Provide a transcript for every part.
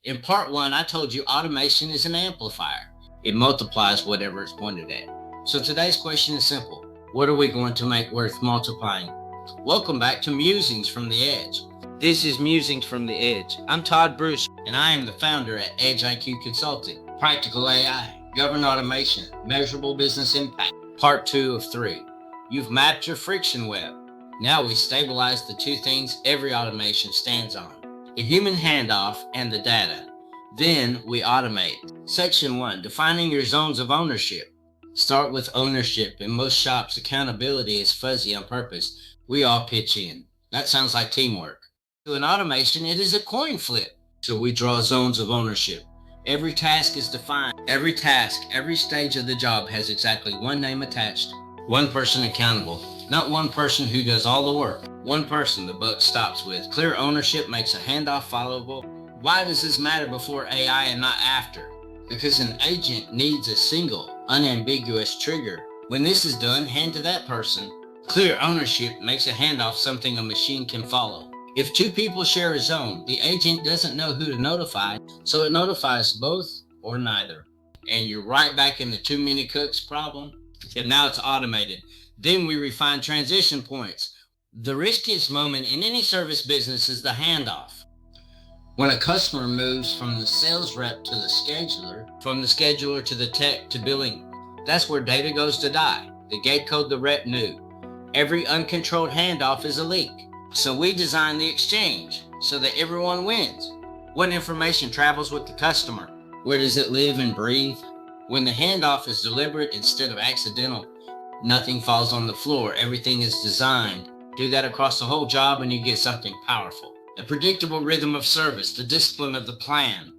In part one, I told you automation is an amplifier. It multiplies whatever it's pointed at. So today's question is simple. What are we going to make worth multiplying? Welcome back to Musings from the Edge. This is Musings from the Edge. I'm Todd Bruce, and I am the founder at Edge IQ Consulting. Practical AI, governed automation, measurable business impact. Part 2 of 3. You've mapped your friction web. Now we stabilize the two things every automation stands on: a human handoff and the data. Then we automate. Section 1, defining your zones of ownership. Start with ownership. In most shops, accountability is fuzzy on purpose. We all pitch in. That sounds like teamwork. To an automation, it is a coin flip. So we draw zones of ownership. Every task is defined. Every task, every stage of the job has exactly one name attached. One person accountable. Not one person who does all the work. One person the buck stops with. Clear ownership makes a handoff followable. Why does this matter before AI and not after? Because an agent needs a single, unambiguous trigger. When this is done, hand to that person. Clear ownership makes a handoff something a machine can follow. If two people share a zone, the agent doesn't know who to notify, so it notifies both or neither. And you're right back in the too many cooks problem. And now it's automated. Then we refine transition points. The riskiest moment in any service business is the handoff. When a customer moves from the sales rep to the scheduler, from the scheduler to the tech to billing, that's where data goes to die. The gate code the rep knew. Every uncontrolled handoff is a leak. So we design the exchange so that everyone wins. What information travels with the customer? Where does it live and breathe? When the handoff is deliberate instead of accidental, nothing falls on the floor. Everything is designed. Do that across the whole job and you get something powerful. A predictable rhythm of service, the discipline of the plan.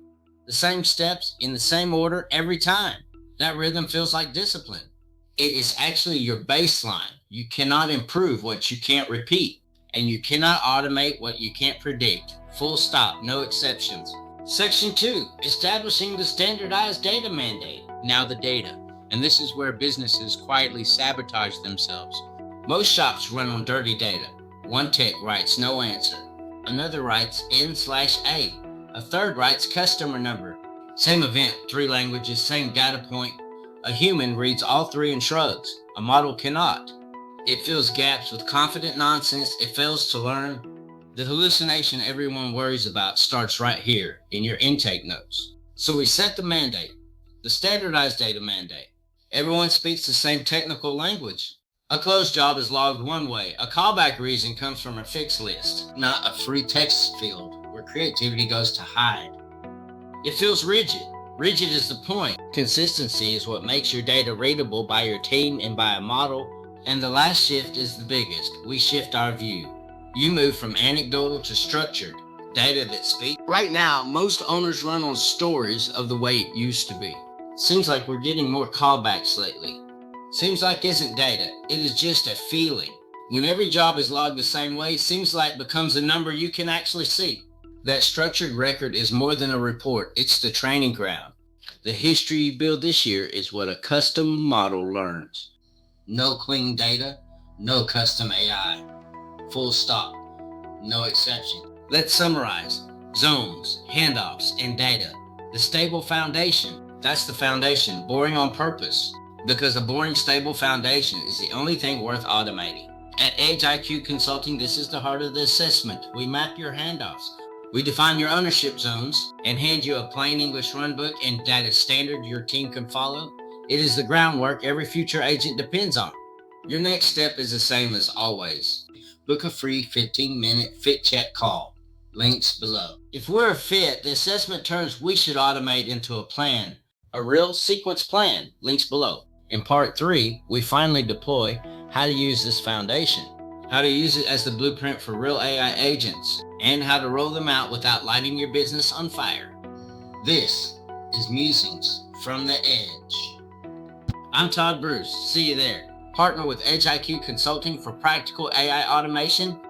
The same steps in the same order every time. That rhythm feels like discipline. It is actually your baseline. You cannot improve what you can't repeat. And you cannot automate what you can't predict. Full stop, no exceptions. Section 2, establishing the standardized data mandate. Now the data. And this is where businesses quietly sabotage themselves. Most shops run on dirty data. One tech writes no answer. Another writes N/A. A third writes customer number. Same event, 3 languages, same data point. A human reads all 3 and shrugs. A model cannot. It fills gaps with confident nonsense. It fails to learn. The hallucination everyone worries about starts right here in your intake notes. So we set the mandate, the standardized data mandate. Everyone speaks the same technical language. A closed job is logged one way. A callback reason comes from a fixed list, not a free text field where creativity goes to hide. It feels rigid. Rigid is the point. Consistency is what makes your data readable by your team and by a model. And the last shift is the biggest. We shift our view. You move from anecdotal to structured. Data that speaks. Right now, most owners run on stories of the way it used to be. Seems like we're getting more callbacks lately. Seems like isn't data. It is just a feeling. When every job is logged the same way, seems like it becomes a number you can actually see. That structured record is more than a report. It's the training ground. The history you build this year is what a custom model learns. No clean data, no custom AI. Full stop, no exception. Let's summarize. Zones, handoffs, and data. The stable foundation. That's the foundation, boring on purpose. Because a boring, stable foundation is the only thing worth automating. At Edge IQ Consulting, this is the heart of the assessment. We map your handoffs. We define your ownership zones and hand you a plain English runbook and data standard your team can follow. It is the groundwork every future agent depends on. Your next step is the same as always. Book a free 15-minute fit check call. Links below. If we're a fit, the assessment turns we should automate into a plan. A real sequence plan. Links below. In part 3, we finally deploy how to use this foundation, how to use it as the blueprint for real AI agents, and how to roll them out without lighting your business on fire. This is Musings from the Edge. I'm Todd Bruce. See you there. Partner with Edge IQ Consulting for practical AI automation